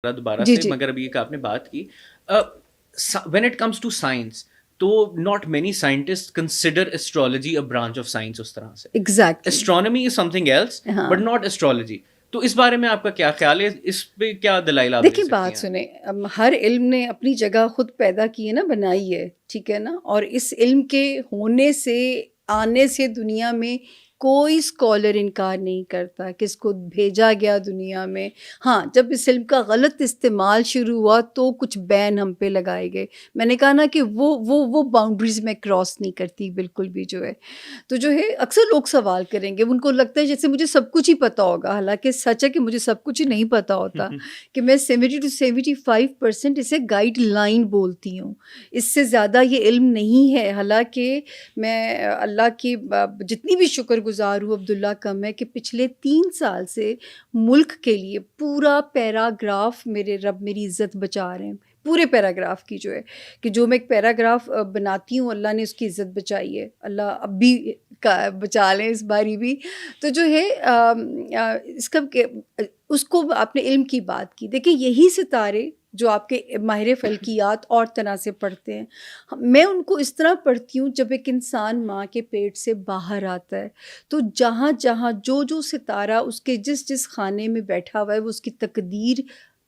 دوبارہ جی سے، جی مگر ابھی ایک آپ نے بات کی when it comes to science, تو not many scientist consider astrology a branch of science اس طرح سے. Exactly. Astronomy is something else ہاں بٹ ناٹ ایسٹرالوجی. تو اس بارے میں آپ کا کیا خیال ہے؟ اس پہ کیا دلائل آپ دے دیکھیں سکتی بات ہیں؟ سنیں، ہر علم نے اپنی جگہ خود پیدا کی ہے نا، بنائی ہے، ٹھیک ہے نا. اور اس علم کے ہونے سے، آنے سے دنیا میں کوئی اسکالر انکار نہیں کرتا کہ اس کو بھیجا گیا دنیا میں. ہاں، جب اس علم کا غلط استعمال شروع ہوا تو کچھ بین ہم پہ لگائے گئے. میں نے کہا نا کہ وہ باؤنڈریز میں کراس نہیں کرتی بالکل بھی جو ہے. تو جو ہے اکثر لوگ سوال کریں گے، ان کو لگتا ہے جیسے مجھے سب کچھ ہی پتہ ہوگا، حالانکہ سچ ہے کہ مجھے سب کچھ ہی نہیں پتہ ہوتا. کہ میں 70-75% اسے گائیڈ لائن بولتی ہوں، اس سے زیادہ یہ علم نہیں ہے. حالانکہ میں اللہ کی جتنی بھی شکر گزار ہوں، عبداللہ کم ہے کہ پچھلے 3 سال سے ملک کے لیے پورا پیراگراف میرے رب میری عزت بچا رہے ہیں. پورے پیراگراف کی جو ہے کہ جو میں ایک پیراگراف بناتی ہوں، اللہ نے اس کی عزت بچائی ہے. اللہ اب بھی بچا لیں اس باری بھی. تو جو ہے اس کا اس کو آپ نے علم کی بات کی. دیکھیں یہی ستارے جو آپ کے ماہر فلکیات اور طرح سے پڑھتے ہیں، میں ان کو اس طرح پڑھتی ہوں جب ایک انسان ماں کے پیٹ سے باہر آتا ہے تو جہاں جہاں جو ستارہ اس کے جس خانے میں بیٹھا ہوا ہے وہ اس کی تقدیر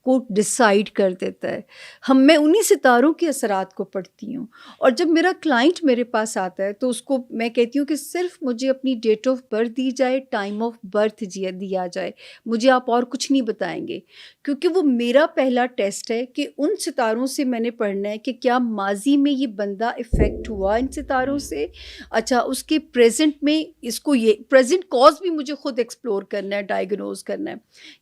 کو ڈیسائیڈ کر دیتا ہے. میں انہی ستاروں کے اثرات کو پڑھتی ہوں. اور جب میرا کلائنٹ میرے پاس آتا ہے تو اس کو میں کہتی ہوں کہ صرف مجھے اپنی ڈیٹ آف برتھ دی جائے، ٹائم آف برتھ دیا جائے، مجھے آپ اور کچھ نہیں بتائیں گے. کیونکہ وہ میرا پہلا ٹیسٹ ہے کہ ان ستاروں سے میں نے پڑھنا ہے کہ کیا ماضی میں یہ بندہ افیکٹ ہوا ان ستاروں سے. اچھا، اس کے پریزنٹ میں اس کو یہ پریزنٹ کاز بھی مجھے خود ایکسپلور کرنا ہے، ڈائیگنوز کرنا ہے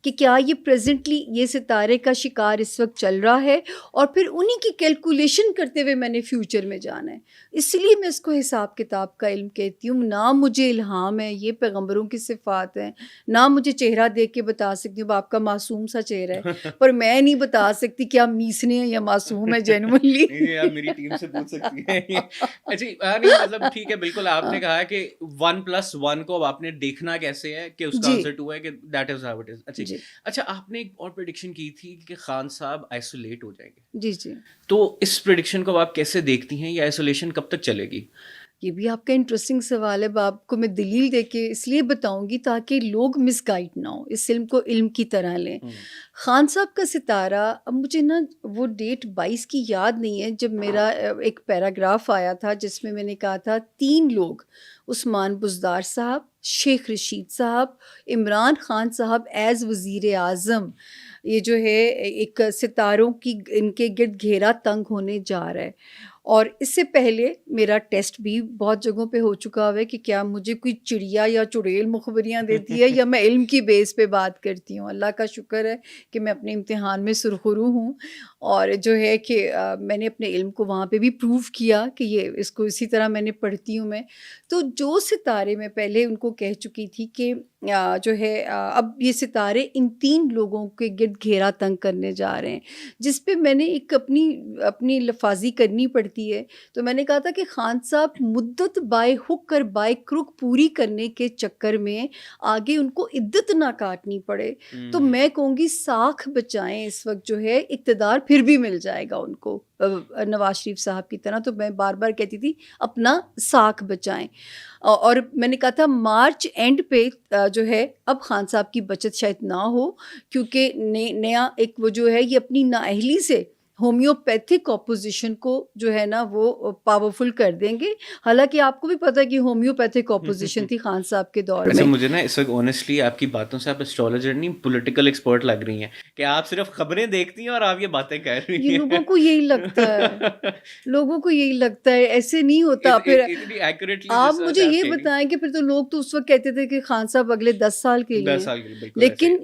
کہ کیا یہ پریزنٹلی یہ ستارے کا شکار اس وقت چل رہا ہے، اور پھر انہی کی کیلکولیشن کرتے ہوئے میں نے فیوچر میں جانا ہے. اس لیے میں اس کو حساب کتاب کا علم کہتی ہوں. نہ مجھے الہام ہے، یہ پیغمبروں کی صفات ہیں، نہ مجھے چہرہ دیکھ کے بتا سکتی ہوں آپ کا معصوم سا چہرہ ہے، پر میں نہیں بتا سکتی کہ آپ میسنے ہیں یا معصوم ہے جینوئنلی. نہیں، آپ میری ٹیم سے پوچھ سکتی ہیں. اچھا نہیں، مطلب ٹھیک ہے، بالکل آپ نے کہا کہ 1+1 کو اب آپ نے دیکھنا کیسے ہے کہ اس کا جی آنسر 2 ہے، کہ that is how it is. جی اچھا آپ نے ایک اور پریڈکشن کی تھی کہ خان صاحب آئسولیٹ ہو جائیں گے، جی جی تو اس پریڈکشن کو آپ کیسے دیکھتی ہیں؟ یہ آئسولیشن کب تک چلے گی؟ یہ بھی آپ کا انٹرسٹنگ سوال ہے. آپ کو میں دلیل دے کے اس لیے بتاؤں گی تاکہ لوگ مس گائڈ نہ ہو، اس علم کو علم کی طرح لیں. خان صاحب کا ستارہ، اب مجھے نا وہ ڈیٹ 22 کی یاد نہیں ہے جب میرا ایک پیراگراف آیا تھا جس میں نے کہا تھا 3 لوگ، عثمان بزدار صاحب، شیخ رشید صاحب، عمران خان صاحب ایز وزیر اعظم، یہ جو ہے ایک ستاروں کی ان کے گرد گھیرا تنگ ہونے جا رہا ہے. اور اس سے پہلے میرا ٹیسٹ بھی بہت جگہوں پہ ہو چکا ہے کہ کیا مجھے کوئی چڑیا یا چڑیل مخبریاں دیتی ہے یا میں علم کی بیس پہ بات کرتی ہوں. اللہ کا شکر ہے کہ میں اپنے امتحان میں سرخرو ہوں، اور جو ہے کہ میں نے اپنے علم کو وہاں پہ بھی پروف کیا کہ یہ اس کو اسی طرح میں نے پڑھتی ہوں میں. تو جو ستارے میں پہلے ان کو کہہ چکی تھی کہ جو ہے اب یہ ستارے ان 3 لوگوں کے گرد گھیرا تنگ کرنے جا رہے ہیں، جس پہ میں نے ایک اپنی لفاظی کرنی پڑتی ہے. تو میں نے کہا تھا کہ خان صاحب مدت بائے حک کر بائے کرک پوری کرنے کے چکر میں آگے ان کو عدت نہ کاٹنی پڑے. تو میں کہوں گی ساکھ بچائیں، اس وقت جو ہے اقتدار پھر بھی مل جائے گا ان کو نواز شریف صاحب کی طرح. تو میں بار بار کہتی تھی اپنا ساکھ بچائیں. اور میں نے کہا تھا مارچ اینڈ پہ جو ہے اب خان صاحب کی بچت شاید نہ ہو، کیونکہ نیا ایک وہ جو ہے یہ اپنی نااہلی سے ہومیوپیتھک اپوزیشن کو جو ہے نا وہ پاورفل کر دیں گے. حالانکہ آپ کو بھی پتہ ہے کہ ہومیوپیتھک اپوزیشن تھی خان صاحب کے دور ویسے میں. مجھے نا اس وقت آنیسٹلی آپ کی باتوں سے آپ اسٹرالوجر نہیں پولیٹیکل ایکسپرٹ لگ رہی ہیں کہ آپ صرف خبریں دیکھتی ہیں اور آپ یہ باتیں کہہ رہی یہ ہیں. لوگوں کو یہی لگتا ہے، لوگوں کو یہی لگتا ہے، ایسے نہیں ہوتا. پھر اتنی ایکوریٹلی آپ جس طرح مجھے سے آپ یہ کہہ رہی ہیں. بتائیں کہ پھر تو لوگ تو اس وقت کہتے تھے کہ خان صاحب اگلے 10 سال کے لیے 10 ہیں. سال کے لیے بالکل ایسے لیکن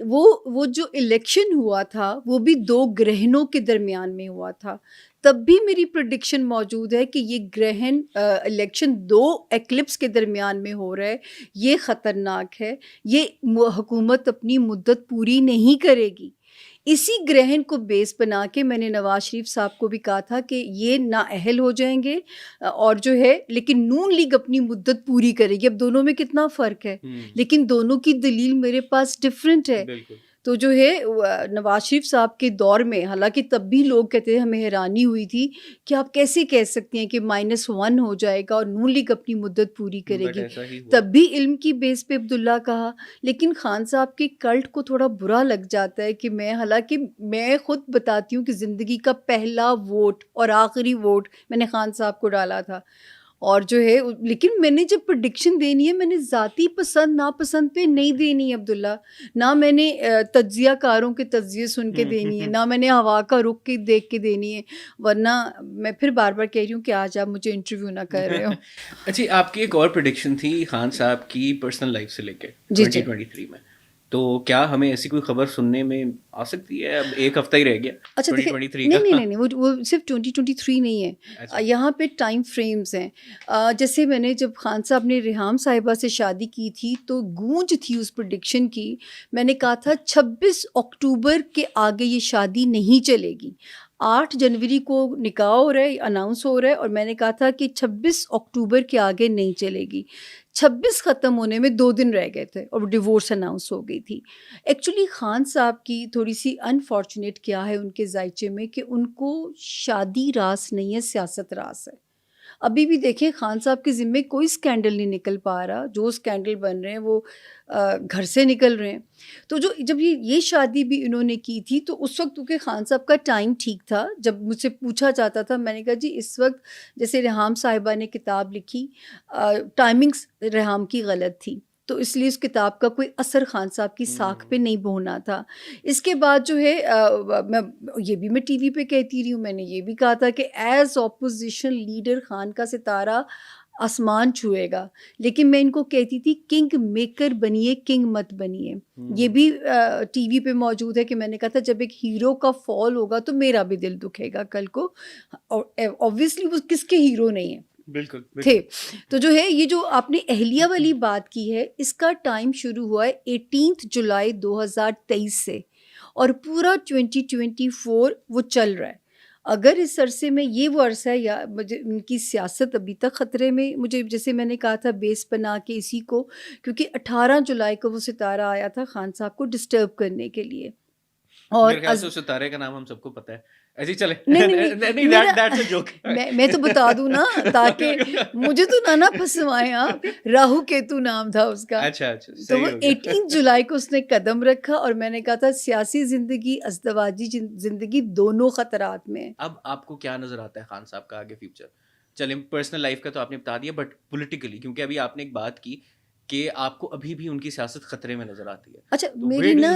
وہ جو الیکشن ہوا تھا وہ بھی 2 گرہنوں کے درمیان میں ہوا تھا. تب بھی میری پریڈکشن موجود ہے کہ یہ گرہن الیکشن 2 ایکلپس کے درمیان میں ہو رہا ہے. یہ خطرناک ہے، یہ حکومت اپنی مدت پوری نہیں کرے گی. اسی گرہن کو بیس بنا کے میں نے نواز شریف صاحب کو بھی کہا تھا کہ یہ نااہل ہو جائیں گے، اور جو ہے لیکن نون لیگ اپنی مدت پوری کرے گی. اب دونوں میں کتنا فرق ہے، لیکن دونوں کی دلیل میرے پاس ڈفرینٹ ہے. بالکل تو جو ہے نواز شریف صاحب کے دور میں حالانکہ تب بھی لوگ کہتے ہیں ہمیں حیرانی ہوئی تھی کہ آپ کیسے کہہ سکتے ہیں کہ -1 ہو جائے گا اور نون لیگ اپنی مدت پوری کرے بٹ گی. ایسا ہی ہوا. تب بھی علم کی بیس پہ عبداللہ کہا. لیکن خان صاحب کے کلٹ کو تھوڑا برا لگ جاتا ہے کہ حالانکہ میں خود بتاتی ہوں کہ زندگی کا پہلا ووٹ اور آخری ووٹ میں نے خان صاحب کو ڈالا تھا. اور جو ہے لیکن میں نے جب پرڈکشن دینی ہے میں نے ذاتی پسند ناپسند پہ نہیں دینی ہے عبداللہ. نہ میں نے تجزیہ کاروں کے تجزیے سن کے دینی ہے، نہ میں نے ہوا کا رخ کے دیکھ کے دینی ہے. ورنہ میں پھر بار بار کہہ رہی ہوں کہ آج آپ مجھے انٹرویو نہ کر رہے ہو. اچھی آپ کی ایک اور پریڈکشن تھی خان صاحب کی پرسنل لائف سے لے کے جی جی 2023 میں، تو کیا ہمیں ایسی کوئی خبر سننے میں آ سکتی ہے؟ اب ایک ہفتہ ہی رہ گیا اچھا دیکھیں 2023 کا. نہیں وہ صرف 2023 نہیں ہے، یہاں پہ ٹائم فریمز ہیں. جیسے میں نے جب خان صاحب نے ریحام صاحبہ سے شادی کی تھی تو گونج تھی اس پریڈکشن کی. میں نے کہا تھا 26 اکتوبر کے آگے یہ شادی نہیں چلے گی. 8 جنوری کو نکاح ہو رہا ہے، اناؤنس ہو رہا ہے، اور میں نے کہا تھا کہ 26 اکتوبر کے آگے نہیں چلے گی. 26 ختم ہونے میں 2 دن رہ گئے تھے اور ڈیورس اناؤنس ہو گئی تھی. ایکچولی خان صاحب کی تھوڑی سی انفارچونیٹ کیا ہے ان کے ذائچے میں کہ ان کو شادی راس نہیں ہے، سیاست راس ہے. ابھی بھی دیکھیں خان صاحب کے ذمے کوئی سکینڈل نہیں نکل پا رہا. جو سکینڈل بن رہے ہیں وہ گھر سے نکل رہے ہیں. تو جب یہ شادی بھی انہوں نے کی تھی تو اس وقت کیونکہ خان صاحب کا ٹائم ٹھیک تھا. جب مجھ سے پوچھا جاتا تھا میں نے کہا جی اس وقت جیسے ریحام صاحبہ نے کتاب لکھی، ٹائمنگز ریحام کی غلط تھی تو اس لیے اس کتاب کا کوئی اثر خان صاحب کی ساکھ پہ نہیں ہونا تھا. اس کے بعد جو ہے میں ٹی وی پہ کہتی رہی ہوں، میں نے یہ بھی کہا تھا کہ ایز اپوزیشن لیڈر خان کا ستارہ آسمان چھوئے گا. لیکن میں ان کو کہتی تھی کنگ میکر بنیے، کنگ مت بنیے. یہ بھی ٹی وی پہ موجود ہے کہ میں نے کہا تھا جب ایک ہیرو کا فال ہوگا تو میرا بھی دل دکھے گا کل کو. اوبویسلی وہ کس کے ہیرو نہیں ہیں، بالکل تھے. تو جو ہے یہ جو آپ نے اہلیہ والی بات کی ہے اس کا ٹائم شروع ہوا ہے 18 جولائی 2023 سے اور پورا 2024 وہ چل رہا ہے. اگر اس عرصے میں یہ وہ عرصہ ہے یا مجھے ان کی سیاست ابھی تک خطرے میں، مجھے جیسے میں نے کہا تھا بیس بنا کے اسی کو، کیونکہ 18 جولائی کو وہ ستارہ آیا تھا خان صاحب کو ڈسٹرب کرنے کے لیے. اور میرے خیال سے اس ستارے کا نام ہم سب کو پتہ ہے. ایسے چلے میں تو بتا دوں نا تاکہ مجھے تو نہ پھنسوائیں آپ. راہو کیتو نام تھا اس کا. تو وہ 18 جولائی کو اس نے قدم رکھا اور میں نے کہا تھا سیاسی زندگی ازدواجی زندگی دونوں خطرات میں. اب آپ کو کیا نظر آتا ہے خان صاحب کا آگے فیوچر؟ چلیں پرسنل لائف کا تو آپ نے بتا دیا، بٹ پولیٹیکلی کیونکہ ابھی آپ نے ایک بات کی کہ آپ کو ابھی بھی ان کی سیاست خطرے میں نظر آتی ہے. اچھا میری نا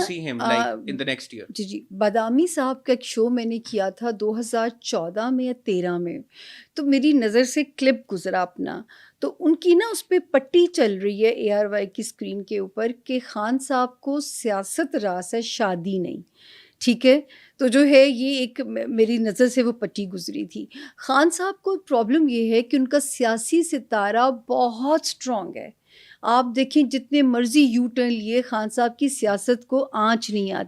جی بادامی صاحب کا ایک شو میں نے کیا تھا 2014 میں یا 13 میں، تو میری نظر سے کلپ گزرا اپنا، تو ان کی نا اس پہ پٹی چل رہی ہے ARY کی اسکرین کے اوپر کہ خان صاحب کو سیاست راس ہے، شادی نہیں. ٹھیک ہے، تو جو ہے یہ ایک میری نظر سے وہ پٹی گزری تھی. خان صاحب کو پرابلم یہ ہے کہ ان کا سیاسی ستارہ بہت اسٹرانگ ہے. آپ دیکھیں جتنے مرضی یو ٹرن لیے خان صاحب کی سیاست کو آنچ نہیں آتی.